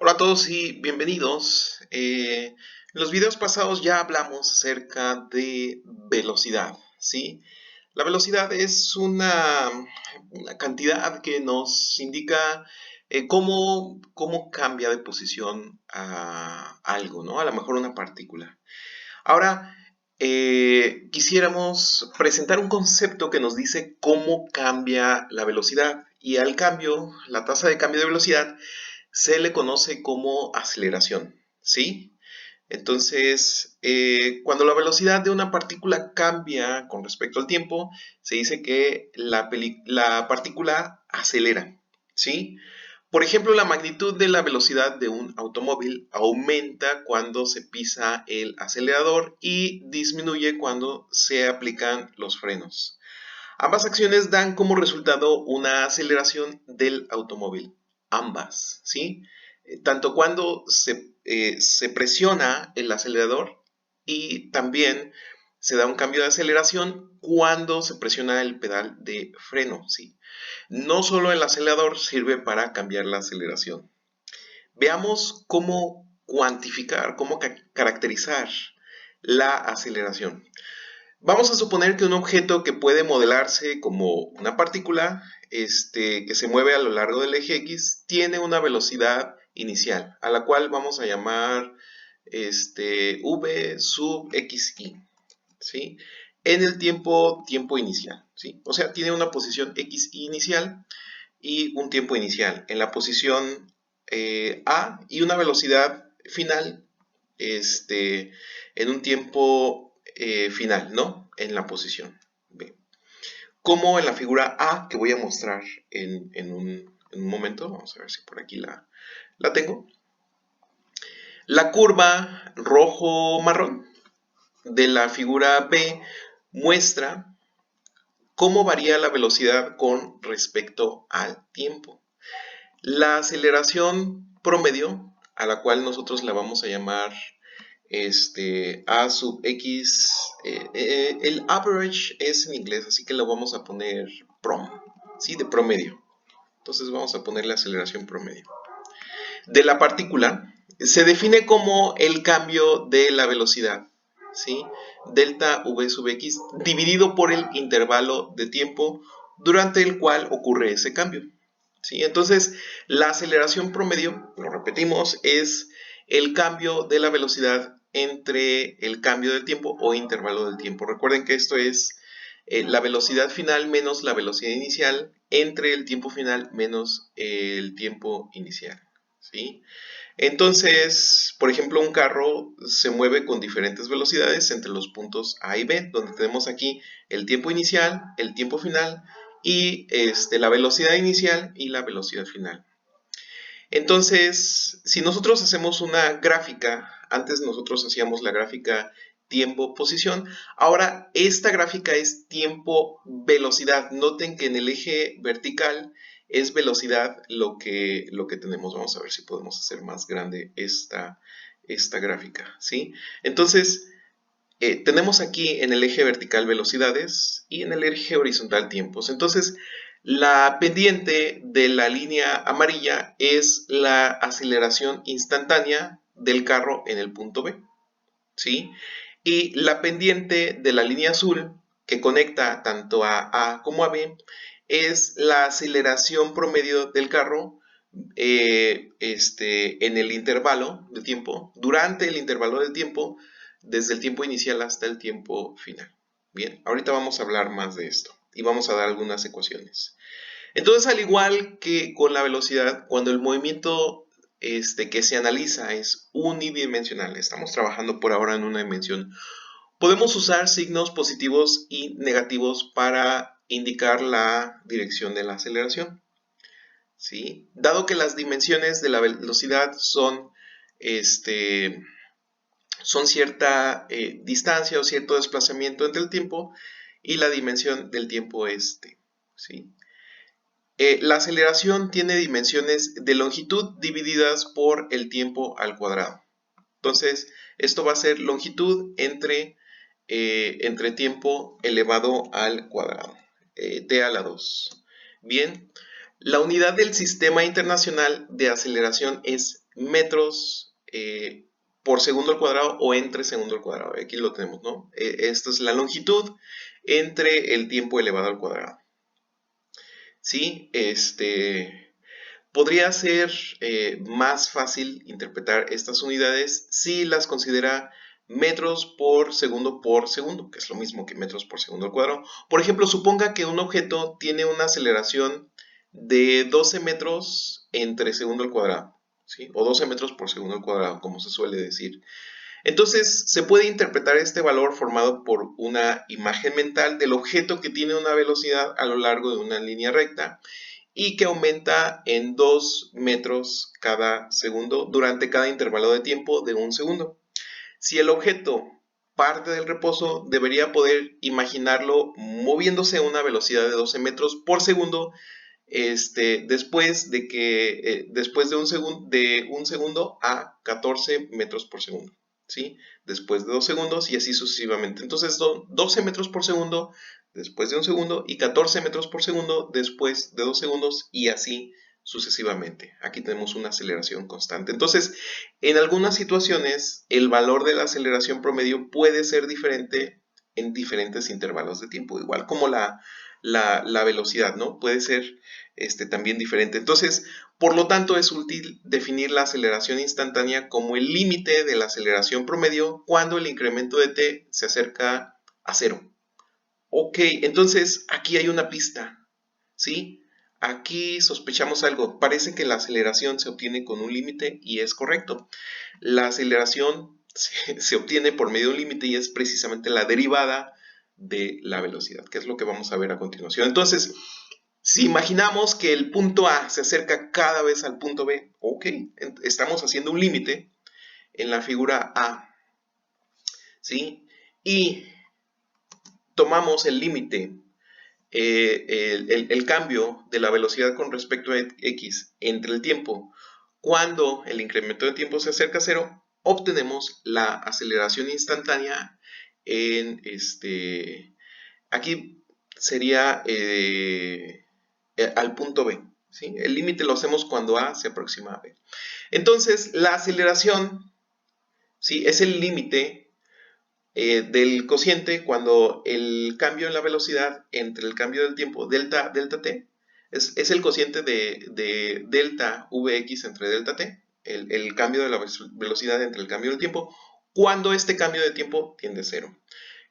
Hola a todos y bienvenidos. En los videos pasados ya hablamos acerca de velocidad, ¿sí? La velocidad es una cantidad que nos indica cómo cambia de posición a algo, ¿no? A lo mejor una partícula. Ahora, quisiéramos presentar un concepto que nos dice cómo cambia la velocidad. Y al cambio, la tasa de cambio de velocidad se le conoce como aceleración, ¿sí? Entonces, cuando la velocidad de una partícula cambia con respecto al tiempo, se dice que la partícula acelera, ¿sí? Por ejemplo, la magnitud de la velocidad de un automóvil aumenta cuando se pisa el acelerador y disminuye cuando se aplican los frenos. Ambas acciones dan como resultado una aceleración del automóvil. Ambas, ¿sí? Tanto cuando se presiona el acelerador y también se da un cambio de aceleración cuando se presiona el pedal de freno, ¿sí? No solo el acelerador sirve para cambiar la aceleración. Veamos cómo cuantificar, cómo caracterizar la aceleración. Vamos a suponer que un objeto que puede modelarse como una partícula, que se mueve a lo largo del eje X, tiene una velocidad inicial, a la cual vamos a llamar v sub xi, ¿sí? En el tiempo inicial, ¿sí? O sea, tiene una posición x inicial y un tiempo inicial en la posición A y una velocidad final en un tiempo final, ¿no? En la posición B. Como en la figura A que voy a mostrar en un momento. Vamos a ver si por aquí la tengo. La curva rojo-marrón de la figura B muestra cómo varía la velocidad con respecto al tiempo. La aceleración promedio, a la cual nosotros la vamos a llamar A sub X, el average es en inglés, así que lo vamos a poner prom, ¿sí? De promedio. Entonces vamos a poner la aceleración promedio. De la partícula se define como el cambio de la velocidad, ¿sí? Delta v sub x dividido por el intervalo de tiempo durante el cual ocurre ese cambio, ¿sí? Entonces, la aceleración promedio, lo repetimos, es el cambio de la velocidad entre el cambio del tiempo o intervalo del tiempo. Recuerden que esto es la velocidad final menos la velocidad inicial entre el tiempo final menos el tiempo inicial, ¿sí? Entonces, por ejemplo, un carro se mueve con diferentes velocidades entre los puntos A y B, donde tenemos aquí el tiempo inicial, el tiempo final y la velocidad inicial y la velocidad final. Entonces, si nosotros hacemos una gráfica, antes nosotros hacíamos la gráfica tiempo-posición, ahora esta gráfica es tiempo-velocidad. Noten que en el eje vertical es velocidad lo que tenemos. Vamos a ver si podemos hacer más grande esta gráfica, ¿sí? Entonces, tenemos aquí en el eje vertical velocidades y en el eje horizontal tiempos. Entonces, la pendiente de la línea amarilla es la aceleración instantánea del carro en el punto B, ¿sí? Y la pendiente de la línea azul que conecta tanto a A como a B es la aceleración promedio del carro en el intervalo de tiempo, durante el intervalo del tiempo, desde el tiempo inicial hasta el tiempo final. Bien, ahorita vamos a hablar más de esto y vamos a dar algunas ecuaciones. Entonces, al igual que con la velocidad, cuando el movimiento que se analiza es unidimensional, estamos trabajando por ahora en una dimensión, podemos usar signos positivos y negativos para indicar la dirección de la aceleración, ¿sí? Dado que las dimensiones de la velocidad son cierta distancia o cierto desplazamiento entre el tiempo y la dimensión del tiempo es t, ¿sí? La aceleración tiene dimensiones de longitud divididas por el tiempo al cuadrado. Entonces, esto va a ser longitud entre tiempo elevado al cuadrado, t a la 2. Bien, la unidad del Sistema Internacional de Aceleración es metros por segundo al cuadrado o entre segundo al cuadrado. Aquí lo tenemos, ¿no? Esta es la longitud entre el tiempo elevado al cuadrado. ¿Sí? Podría ser más fácil interpretar estas unidades si las considera metros por segundo, que es lo mismo que metros por segundo al cuadrado. Por ejemplo, suponga que un objeto tiene una aceleración de 12 metros entre segundo al cuadrado, ¿sí? O 12 metros por segundo al cuadrado, como se suele decir. Entonces, se puede interpretar este valor formado por una imagen mental del objeto que tiene una velocidad a lo largo de una línea recta y que aumenta en 2 metros cada segundo durante cada intervalo de tiempo de un segundo. Si el objeto parte del reposo, debería poder imaginarlo moviéndose a una velocidad de 12 metros por segundo después de un segundo a 14 metros por segundo. ¿Sí? Después de 2 segundos y así sucesivamente. Entonces, 12 metros por segundo después de un segundo y 14 metros por segundo después de 2 segundos y así sucesivamente. Aquí tenemos una aceleración constante. Entonces, en algunas situaciones, el valor de la aceleración promedio puede ser diferente en diferentes intervalos de tiempo, igual como la velocidad, ¿no? Puede ser también diferente. Entonces, por lo tanto, es útil definir la aceleración instantánea como el límite de la aceleración promedio cuando el incremento de t se acerca a cero. Ok, entonces aquí hay una pista, ¿sí? Aquí sospechamos algo. Parece que la aceleración se obtiene con un límite y es correcto. La aceleración se obtiene por medio de un límite y es precisamente la derivada de la velocidad, que es lo que vamos a ver a continuación. Entonces, si imaginamos que el punto A se acerca cada vez al punto B, ok, estamos haciendo un límite en la figura A, ¿sí? Y tomamos el límite, el cambio de la velocidad con respecto a X entre el tiempo. Cuando el incremento de tiempo se acerca a cero, obtenemos la aceleración instantánea en aquí sería al punto B. ¿Sí? El límite lo hacemos cuando A se aproxima a B. Entonces, la aceleración, ¿sí? Es el límite del cociente cuando el cambio en la velocidad entre el cambio del tiempo, delta t, es el cociente de delta Vx entre delta t, el cambio de la velocidad entre el cambio del tiempo, cuando este cambio de tiempo tiende a cero.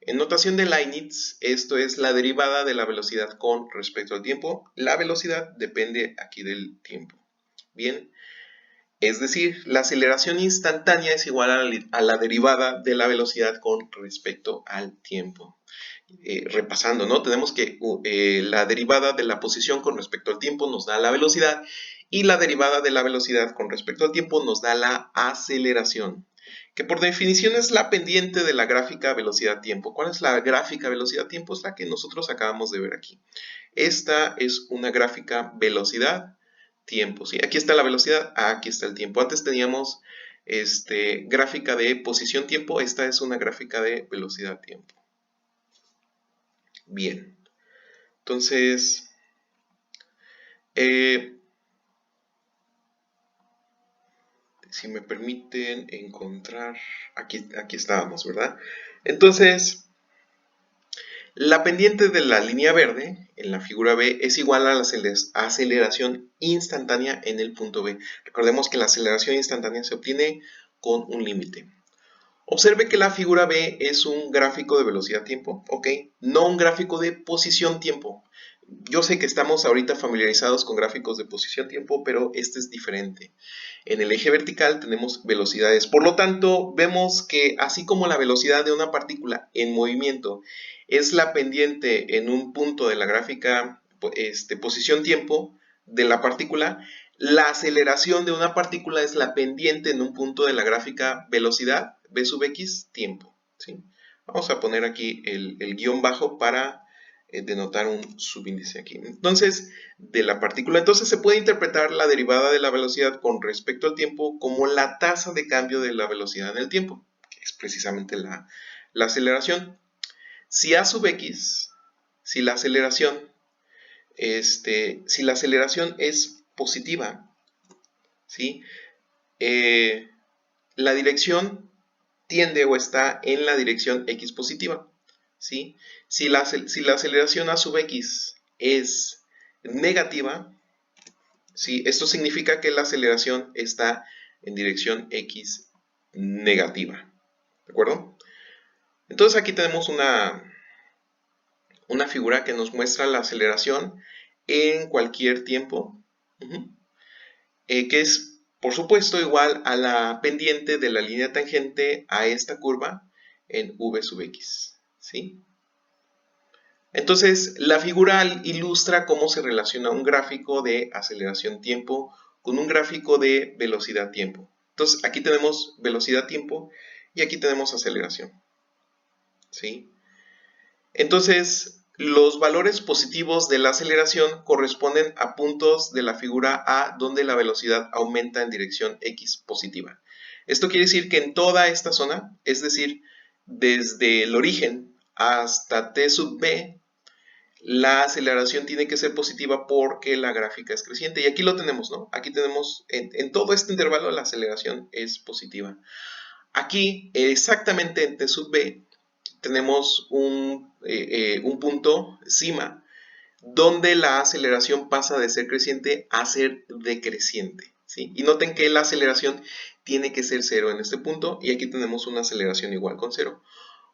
En notación de Leibniz, esto es la derivada de la velocidad con respecto al tiempo. La velocidad depende aquí del tiempo. Bien, es decir, la aceleración instantánea es igual a la derivada de la velocidad con respecto al tiempo. Repasando, ¿no? Tenemos que la derivada de la posición con respecto al tiempo nos da la velocidad y la derivada de la velocidad con respecto al tiempo nos da la aceleración, que por definición es la pendiente de la gráfica velocidad-tiempo. ¿Cuál es la gráfica velocidad-tiempo? Es la que nosotros acabamos de ver aquí. Esta es una gráfica velocidad-tiempo, ¿sí? Aquí está la velocidad, aquí está el tiempo. Antes teníamos gráfica de posición-tiempo, esta es una gráfica de velocidad-tiempo. Bien, entonces, si me permiten encontrar, aquí estábamos, ¿verdad? Entonces, la pendiente de la línea verde en la figura B es igual a la aceleración instantánea en el punto B. Recordemos que la aceleración instantánea se obtiene con un límite. Observe que la figura B es un gráfico de velocidad-tiempo, ¿ok? No un gráfico de posición-tiempo. Yo sé que estamos ahorita familiarizados con gráficos de posición-tiempo, pero este es diferente. En el eje vertical tenemos velocidades. Por lo tanto, vemos que así como la velocidad de una partícula en movimiento es la pendiente en un punto de la gráfica posición-tiempo de la partícula, la aceleración de una partícula es la pendiente en un punto de la gráfica velocidad, v sub x, tiempo. ¿Sí? Vamos a poner aquí el guión bajo para denotar un subíndice aquí. Entonces, de la partícula, entonces se puede interpretar la derivada de la velocidad con respecto al tiempo como la tasa de cambio de la velocidad en el tiempo, que es precisamente la aceleración. Si a sub x, si la aceleración es positiva, ¿sí? la dirección tiende o está en la dirección x positiva, ¿sí? Si la aceleración a sub x es negativa, ¿sí? Esto significa que la aceleración está en dirección x negativa, ¿de acuerdo? Entonces aquí tenemos una figura que nos muestra la aceleración en cualquier tiempo, que es, por supuesto, igual a la pendiente de la línea tangente a esta curva en v sub x, ¿sí? Entonces, la figura ilustra cómo se relaciona un gráfico de aceleración-tiempo con un gráfico de velocidad-tiempo. Entonces, aquí tenemos velocidad-tiempo y aquí tenemos aceleración, ¿sí? Entonces, los valores positivos de la aceleración corresponden a puntos de la figura A donde la velocidad aumenta en dirección x positiva. Esto quiere decir que en toda esta zona, es decir, desde el origen hasta t sub b, la aceleración tiene que ser positiva porque la gráfica es creciente. Y aquí lo tenemos, ¿no? Aquí tenemos, en todo este intervalo, la aceleración es positiva. Aquí, exactamente en t sub b, tenemos un punto cima donde la aceleración pasa de ser creciente a ser decreciente, ¿sí? Y noten que la aceleración tiene que ser cero en este punto y aquí tenemos una aceleración igual con cero.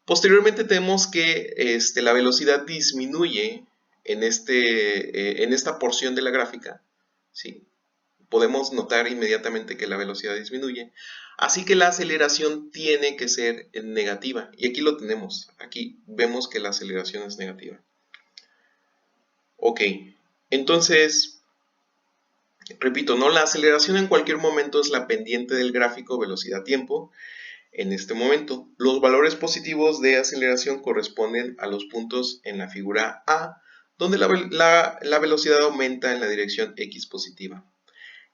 Posteriormente tenemos que la velocidad disminuye en esta porción de la gráfica, ¿sí? Podemos notar inmediatamente que la velocidad disminuye. Así que la aceleración tiene que ser negativa. Y aquí lo tenemos. Aquí vemos que la aceleración es negativa. Ok. Entonces, repito, ¿no? La aceleración en cualquier momento es la pendiente del gráfico velocidad-tiempo. En este momento, los valores positivos de aceleración corresponden a los puntos en la figura A, donde la velocidad aumenta en la dirección x positiva.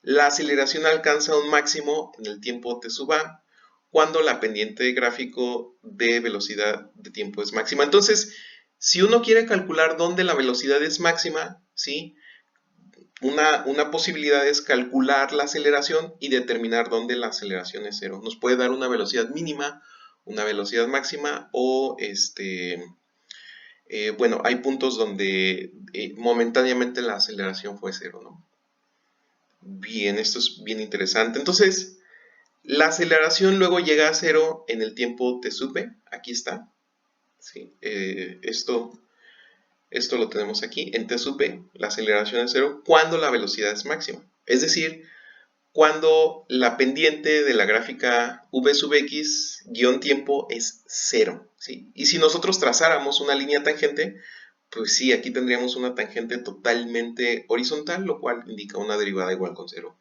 La aceleración alcanza un máximo en el tiempo t sub a cuando la pendiente de gráfico de velocidad de tiempo es máxima. Entonces, si uno quiere calcular dónde la velocidad es máxima, ¿sí? Una posibilidad es calcular la aceleración y determinar dónde la aceleración es cero. Nos puede dar una velocidad mínima, una velocidad máxima o bueno, hay puntos donde momentáneamente la aceleración fue cero, ¿no? Bien, esto es bien interesante. Entonces, la aceleración luego llega a cero en el tiempo t sub b. Aquí está. ¿Sí? Esto lo tenemos aquí. En t sub b, la aceleración es cero cuando la velocidad es máxima. Es decir, cuando la pendiente de la gráfica v sub x guión tiempo es cero, ¿sí? Y si nosotros trazáramos una línea tangente, pues sí, aquí tendríamos una tangente totalmente horizontal, lo cual indica una derivada igual con cero.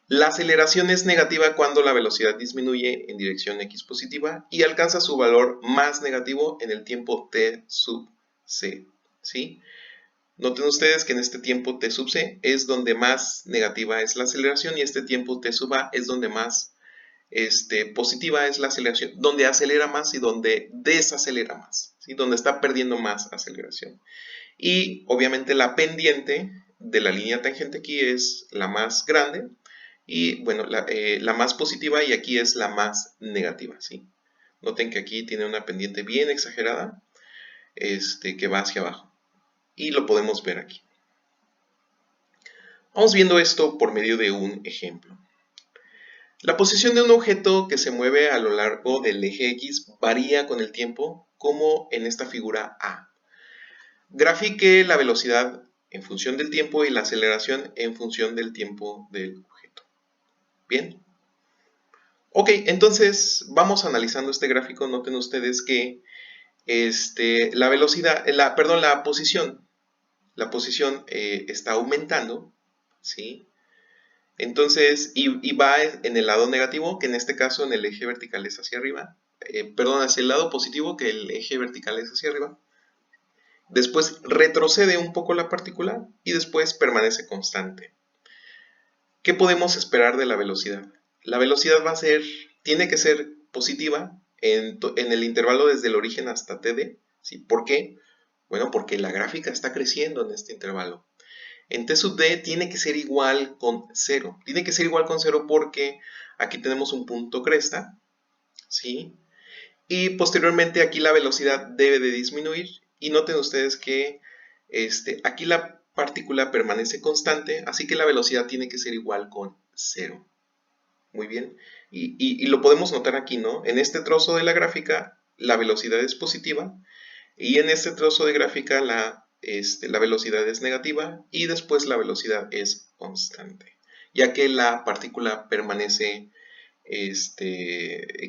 La aceleración es negativa cuando la velocidad disminuye en dirección x positiva y alcanza su valor más negativo en el tiempo t sub c, ¿sí? Noten ustedes que en este tiempo t sub c es donde más negativa es la aceleración y este tiempo t sub a es donde más positiva es la aceleración, donde acelera más y donde desacelera más, ¿sí? Donde está perdiendo más aceleración. Y obviamente la pendiente de la línea tangente aquí es la más grande y bueno, la más positiva y aquí es la más negativa, ¿sí? Noten que aquí tiene una pendiente bien exagerada que va hacia abajo y lo podemos ver aquí. Vamos viendo esto por medio de un ejemplo. La posición de un objeto que se mueve a lo largo del eje X varía con el tiempo, como en esta figura A. Grafique la velocidad en función del tiempo y la aceleración en función del tiempo del objeto. Bien. Ok, entonces vamos analizando este gráfico. Noten ustedes que la velocidad, la posición está aumentando, ¿sí? Entonces, y va en el lado negativo, que en este caso en el eje vertical es hacia arriba. Hacia el lado positivo, que el eje vertical es hacia arriba. Después retrocede un poco la partícula y después permanece constante. ¿Qué podemos esperar de la velocidad? La velocidad tiene que ser positiva en el intervalo desde el origen hasta td. ¿Sí? ¿Por qué? Bueno, porque la gráfica está creciendo en este intervalo. en t sub d tiene que ser igual con 0. Tiene que ser igual con 0 porque aquí tenemos un punto cresta, ¿sí? Y posteriormente aquí la velocidad debe de disminuir. Y noten ustedes que aquí la partícula permanece constante, así que la velocidad tiene que ser igual con 0. Muy bien. Y lo podemos notar aquí, ¿no? En este trozo de la gráfica la velocidad es positiva y en este trozo de gráfica la velocidad es negativa y después la velocidad es constante, ya que la partícula permanece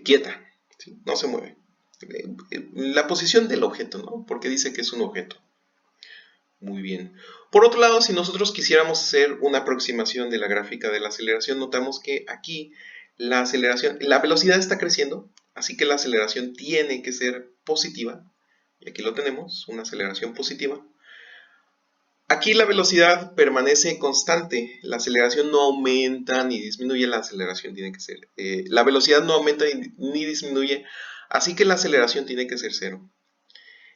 quieta, ¿sí? No se mueve. La posición del objeto, ¿no? Porque dice que es un objeto. Muy bien. Por otro lado, si nosotros quisiéramos hacer una aproximación de la gráfica de la aceleración, notamos que aquí la velocidad está creciendo, así que la aceleración tiene que ser positiva. Y aquí lo tenemos, una aceleración positiva. Aquí la velocidad permanece constante, la aceleración no aumenta ni disminuye, la aceleración tiene que ser, la velocidad no aumenta ni disminuye, así que la aceleración tiene que ser 0.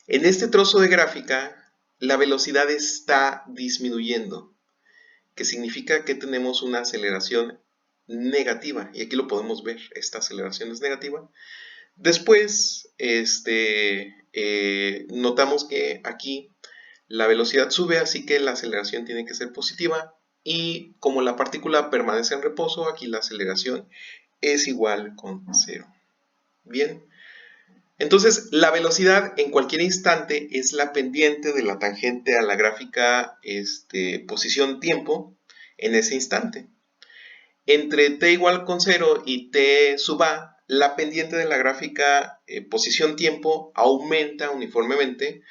En este trozo de gráfica, la velocidad está disminuyendo, que significa que tenemos una aceleración negativa, y aquí lo podemos ver, esta aceleración es negativa. Después, notamos que aquí la velocidad sube, así que la aceleración tiene que ser positiva, y como la partícula permanece en reposo, aquí la aceleración es igual con 0. Bien. Entonces, la velocidad en cualquier instante es la pendiente de la tangente a la gráfica posición-tiempo en ese instante. Entre t igual con 0 y t sub a, la pendiente de la gráfica posición-tiempo aumenta uniformemente,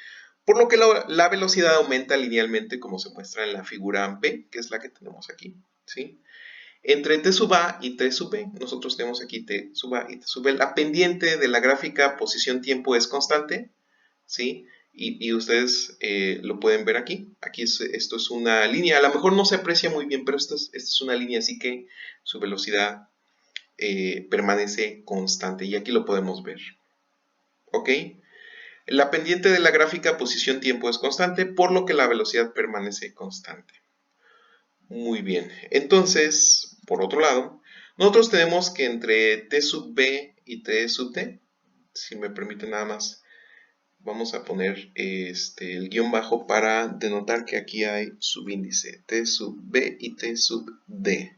por lo que la velocidad aumenta linealmente como se muestra en la figura P, que es la que tenemos aquí, ¿sí? Entre t sub a y t sub b, nosotros tenemos aquí t sub a y t sub b. La pendiente de la gráfica posición-tiempo es constante, ¿sí? Y ustedes lo pueden ver aquí. Aquí esto es una línea. A lo mejor no se aprecia muy bien, pero esta es una línea, así que su velocidad permanece constante. Y aquí lo podemos ver. ¿Ok? La pendiente de la gráfica posición-tiempo es constante, por lo que la velocidad permanece constante. Muy bien, entonces, por otro lado, nosotros tenemos que entre t sub b y t sub d, si me permite nada más, vamos a poner el guión bajo para denotar que aquí hay subíndice, t sub b y t sub d.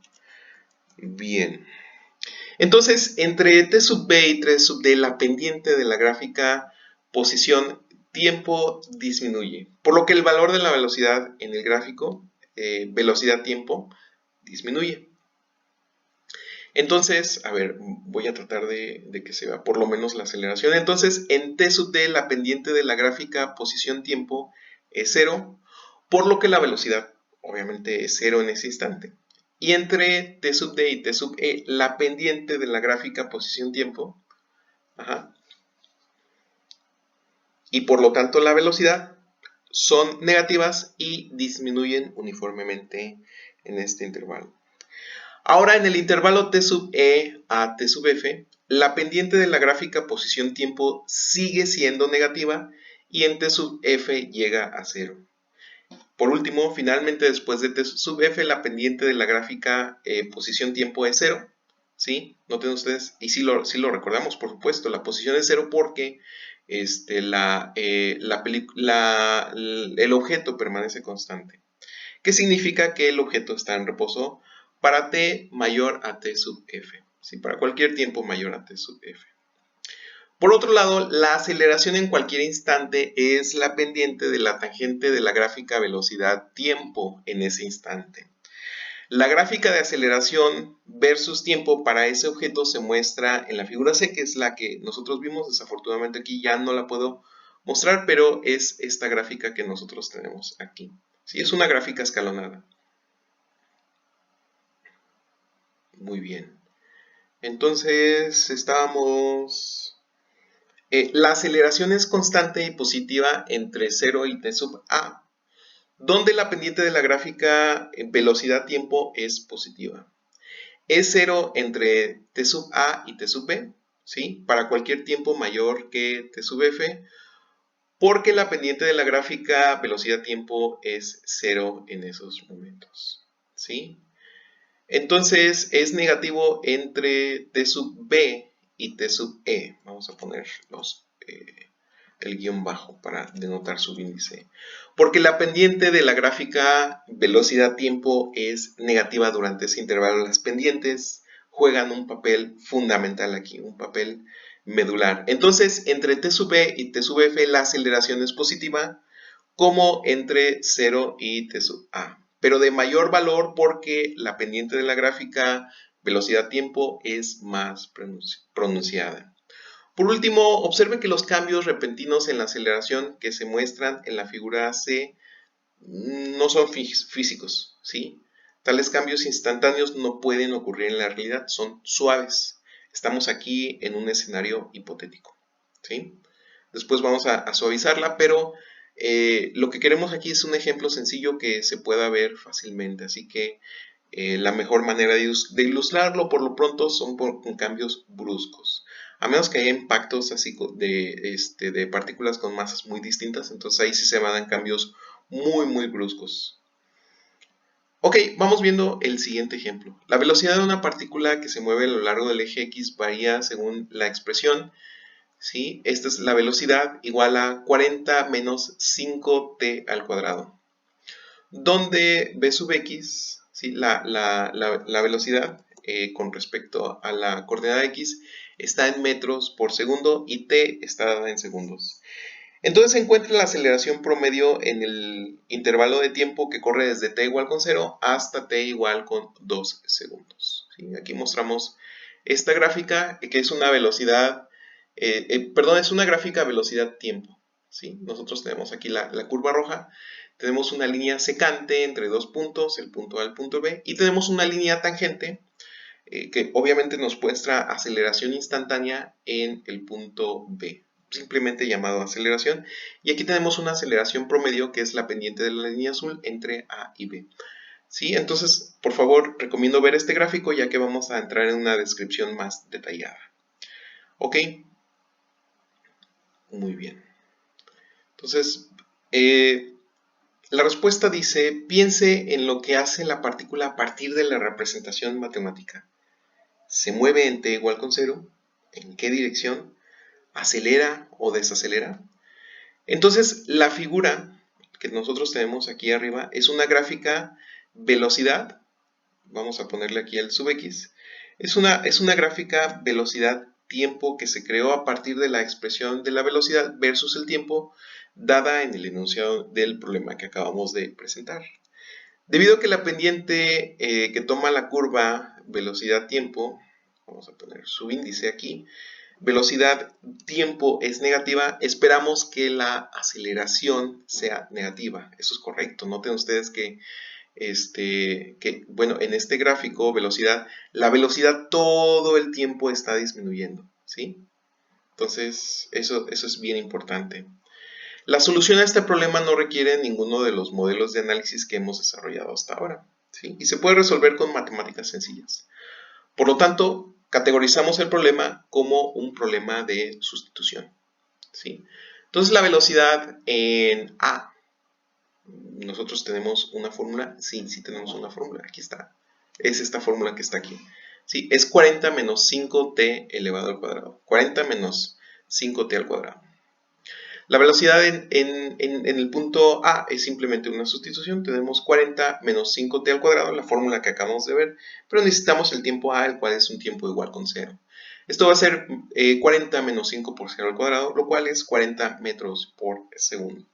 Bien, entonces, entre t sub b y t sub d, la pendiente de la gráfica posición tiempo disminuye, por lo que el valor de la velocidad en el gráfico velocidad-tiempo disminuye. Entonces, a ver, voy a tratar de que se vea por lo menos la aceleración. Entonces, en t sub d la pendiente de la gráfica posición-tiempo es 0, por lo que la velocidad obviamente es 0 en ese instante. Y entre t sub d y t sub e, la pendiente de la gráfica posición-tiempo, y por lo tanto la velocidad son negativas y disminuyen uniformemente en este intervalo. Ahora en el intervalo t sub e a t sub f, la pendiente de la gráfica posición-tiempo sigue siendo negativa y en t sub f llega a 0. Por último, finalmente después de t sub f, la pendiente de la gráfica posición-tiempo es 0. ¿Sí? Noten ustedes, y sí lo recordamos, por supuesto, la posición es 0 porque el objeto permanece constante. ¿Qué significa que el objeto está en reposo para t mayor a t sub f? ¿Sí? Para cualquier tiempo mayor a t sub f. Por otro lado, la aceleración en cualquier instante es la pendiente de la tangente de la gráfica velocidad-tiempo en ese instante. La gráfica de aceleración versus tiempo para ese objeto se muestra en la figura C, que es la que nosotros vimos. Desafortunadamente aquí ya no la puedo mostrar, pero es esta gráfica que nosotros tenemos aquí. Sí, es una gráfica escalonada. Muy bien. Entonces, estábamos... la aceleración es constante y positiva entre 0 y t sub a, donde la pendiente de la gráfica velocidad-tiempo es positiva. Es 0 entre t sub a y t sub b, ¿sí? Para cualquier tiempo mayor que t sub f, porque la pendiente de la gráfica velocidad-tiempo es 0 en esos momentos, ¿sí? Entonces es negativo entre t sub b y t sub e. Vamos a poner el guión bajo para denotar subíndice. Porque la pendiente de la gráfica velocidad-tiempo es negativa durante ese intervalo. Las pendientes juegan un papel fundamental aquí, un papel medular. Entonces, entre t sub b y t sub f la aceleración es positiva, como entre 0 y t sub a. Pero de mayor valor porque la pendiente de la gráfica velocidad-tiempo es más pronunciada. Por último, observe que los cambios repentinos en la aceleración que se muestran en la figura C no son físicos, ¿sí? Tales cambios instantáneos no pueden ocurrir en la realidad, son suaves. Estamos aquí en un escenario hipotético, ¿sí? Después vamos a suavizarla, pero lo que queremos aquí es un ejemplo sencillo que se pueda ver fácilmente, así que la mejor manera de ilustrarlo por lo pronto son con cambios bruscos. A menos que haya impactos así de partículas con masas muy distintas, entonces ahí sí se van a dar cambios muy bruscos. Ok, vamos viendo el siguiente ejemplo. La velocidad de una partícula que se mueve a lo largo del eje X varía según la expresión, ¿sí? Esta es la velocidad igual a 40 menos 5t al cuadrado, donde v sub x, ¿sí? la velocidad con respecto a la coordenada x está en metros por segundo y t está dada en segundos. Entonces se encuentra la aceleración promedio en el intervalo de tiempo que corre desde t igual con 0 hasta t igual con 2 segundos. ¿Sí? Aquí mostramos esta gráfica que es una velocidad, es una gráfica velocidad-tiempo. ¿Sí? Nosotros tenemos aquí la curva roja, tenemos una línea secante entre dos puntos, el punto A y el punto B, y tenemos una línea tangente que obviamente nos muestra aceleración instantánea en el punto B, simplemente llamado aceleración. Y aquí tenemos una aceleración promedio que es la pendiente de la línea azul entre A y B. ¿Sí? Entonces, por favor, recomiendo ver este gráfico ya que vamos a entrar en una descripción más detallada. ¿Ok? Muy bien. Entonces, la respuesta dice, piense en lo que hace la partícula a partir de la representación matemática. Se mueve en t igual con 0, ¿en qué dirección? ¿Acelera o desacelera? Entonces, la figura que nosotros tenemos aquí arriba es una gráfica velocidad, vamos a ponerle aquí el sub x, es una gráfica velocidad-tiempo que se creó a partir de la expresión de la velocidad versus el tiempo dada en el enunciado del problema que acabamos de presentar. Debido a que la pendiente que toma la curva velocidad-tiempo, vamos a poner su índice aquí, velocidad-tiempo es negativa, esperamos que la aceleración sea negativa. Eso es correcto. Noten ustedes que, bueno, en este gráfico, la velocidad todo el tiempo está disminuyendo, ¿sí? Entonces, eso es bien importante. La solución a este problema no requiere ninguno de los modelos de análisis que hemos desarrollado hasta ahora, ¿sí? Y se puede resolver con matemáticas sencillas. Por lo tanto, categorizamos el problema como un problema de sustitución, ¿sí? Entonces, la velocidad en A, nosotros tenemos una fórmula, sí tenemos una fórmula, aquí está, es esta fórmula que está aquí, ¿sí? Es 40 menos 5t elevado al cuadrado, 40 menos 5t al cuadrado. La velocidad en el punto A es simplemente una sustitución. Tenemos 40 menos 5t al cuadrado, la fórmula que acabamos de ver, pero necesitamos el tiempo A, el cual es un tiempo igual con 0. Esto va a ser 40 menos 5 por 0 al cuadrado, lo cual es 40 metros por segundo.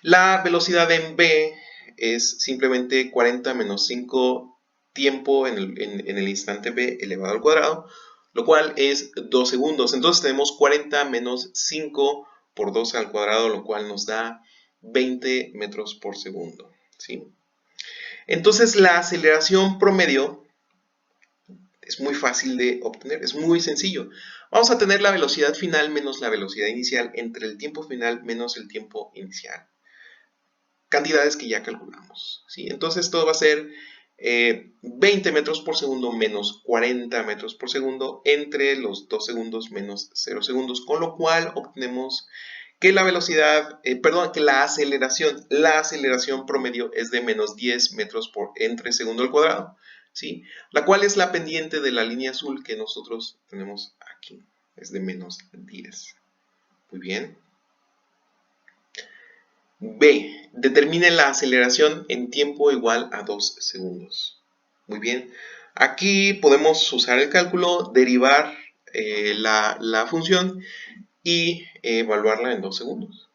La velocidad en B es simplemente 40 menos 5 tiempo en el instante B elevado al cuadrado, lo cual es 2 segundos. Entonces tenemos 40 menos 5 por 2 al cuadrado, lo cual nos da 20 metros por segundo, ¿sí? Entonces la aceleración promedio es muy fácil de obtener, es muy sencillo. Vamos a tener la velocidad final menos la velocidad inicial entre el tiempo final menos el tiempo inicial. Cantidades que ya calculamos, ¿sí? Entonces esto va a ser 20 metros por segundo menos 40 metros por segundo entre los 2 segundos menos 0 segundos, con lo cual obtenemos que la velocidad, que la aceleración promedio es de menos 10 metros entre segundo al cuadrado, ¿sí? La cual es la pendiente de la línea azul que nosotros tenemos aquí, es de menos 10. Muy bien. B. Determine la aceleración en tiempo igual a 2 segundos. Muy bien. Aquí podemos usar el cálculo, derivar la función y evaluarla en 2 segundos.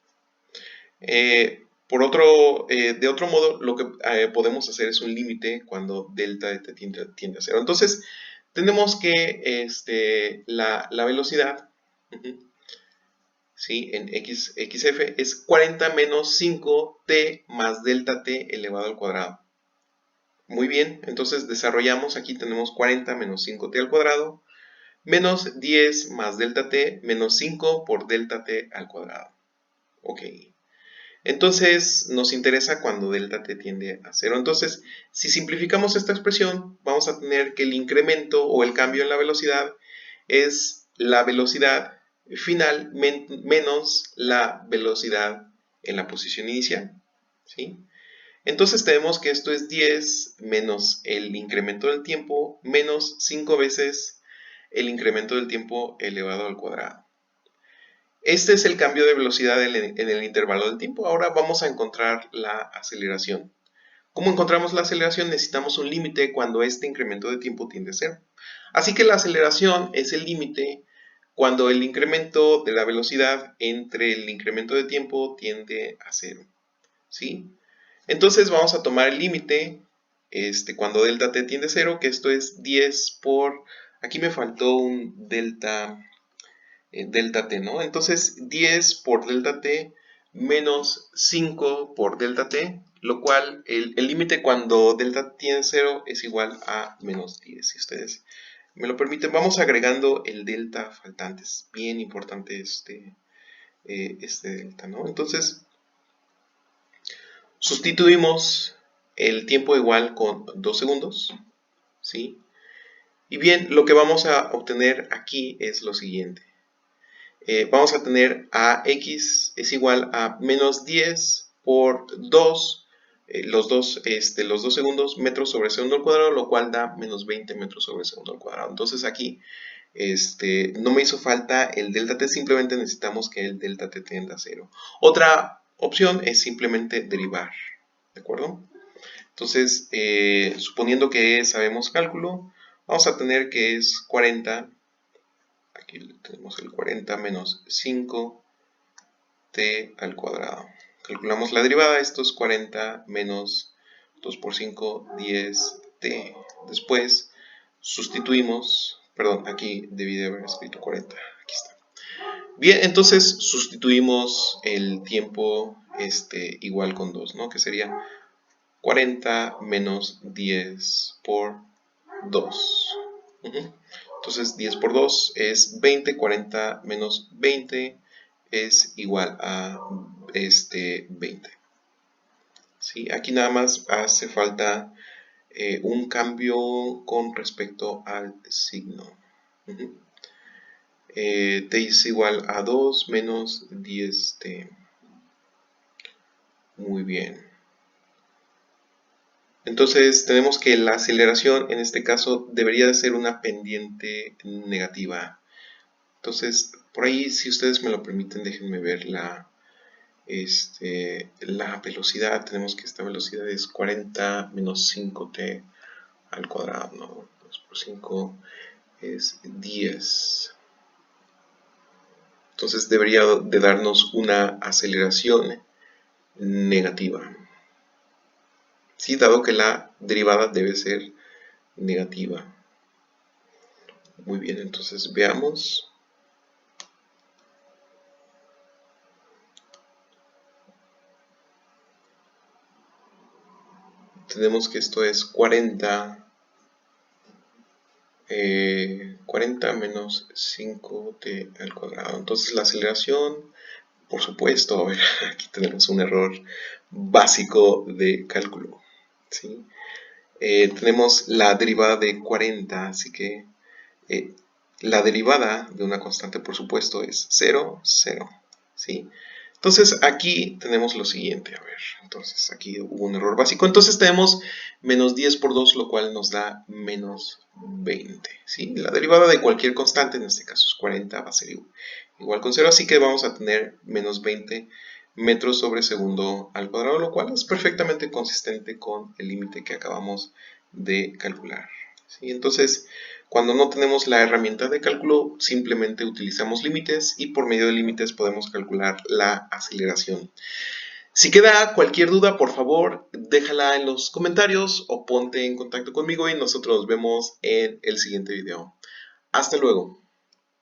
De otro modo, lo que podemos hacer es un límite cuando delta de t tiende a 0. Entonces, tenemos que la velocidad, ¿sí? En xf es 40 menos 5t más delta t elevado al cuadrado. Muy bien, entonces desarrollamos, aquí tenemos 40 menos 5t al cuadrado, menos 10 más delta t, menos 5 por delta t al cuadrado. Ok. Entonces nos interesa cuando delta t tiende a 0. Entonces, si simplificamos esta expresión, vamos a tener que el incremento o el cambio en la velocidad es la velocidad final menos la velocidad en la posición inicial, ¿sí? Entonces tenemos que esto es 10 menos el incremento del tiempo menos 5 veces el incremento del tiempo elevado al cuadrado. Este es el cambio de velocidad en el intervalo del tiempo. Ahora vamos a encontrar la aceleración. ¿Cómo encontramos la aceleración? Necesitamos un límite cuando este incremento de tiempo tiende a 0. Así que la aceleración es el límite cuando el incremento de la velocidad entre el incremento de tiempo tiende a 0. ¿Sí? Entonces vamos a tomar el límite cuando delta t tiende a 0, que esto es 10 por... Aquí me faltó un delta t, ¿no? Entonces 10 por delta t menos 5 por delta t, lo cual el límite cuando delta tiene 0 es igual a menos 10. Si ustedes me lo permiten, vamos agregando el delta faltante. Es bien importante este delta, ¿no? Entonces sustituimos el tiempo igual con 2 segundos, ¿sí? Y bien, lo que vamos a obtener aquí es lo siguiente. Vamos a tener a x es igual a menos 10 por 2, los dos segundos, metros sobre segundo al cuadrado, lo cual da menos 20 metros sobre segundo al cuadrado. Entonces aquí no me hizo falta el delta t, simplemente necesitamos que el delta t tienda a 0. Otra opción es simplemente derivar, ¿de acuerdo? Entonces, suponiendo que sabemos cálculo, vamos a tener que es 40. Aquí tenemos el 40 menos 5t al cuadrado. Calculamos la derivada, esto es 40 menos 2 por 5, 10t. Después sustituimos, perdón, aquí debí de haber escrito 40, aquí está. Bien, entonces sustituimos el tiempo igual con 2, ¿no? Que sería 40 menos 10 por 2. Entonces 10 por 2 es 20, 40 menos 20 es igual a 20. ¿Sí? Aquí nada más hace falta un cambio con respecto al signo. T es igual a 2 menos 10t. Muy bien. Entonces tenemos que la aceleración en este caso debería de ser una pendiente negativa. Entonces por ahí, si ustedes me lo permiten, déjenme ver la velocidad. Tenemos que esta velocidad es 40 menos 5t al cuadrado, ¿no? 2 por 5 es 10. Entonces debería de darnos una aceleración negativa. Sí, dado que la derivada debe ser negativa. Muy bien, entonces veamos. Tenemos que esto es 40 menos 5t al cuadrado. Entonces la aceleración, por supuesto, a ver, aquí tenemos un error básico de cálculo, ¿sí? Tenemos la derivada de 40, así que la derivada de una constante, por supuesto, es 0, 0, ¿sí? Entonces aquí tenemos lo siguiente, a ver, entonces aquí hubo un error básico, entonces tenemos menos 10 por 2, lo cual nos da menos 20, ¿sí? La derivada de cualquier constante, en este caso es 40, va a ser igual con 0, así que vamos a tener menos 20 metros sobre segundo al cuadrado, lo cual es perfectamente consistente con el límite que acabamos de calcular, ¿sí? Entonces, cuando no tenemos la herramienta de cálculo, simplemente utilizamos límites y por medio de límites podemos calcular la aceleración. Si queda cualquier duda, por favor, déjala en los comentarios o ponte en contacto conmigo y nosotros nos vemos en el siguiente video. Hasta luego.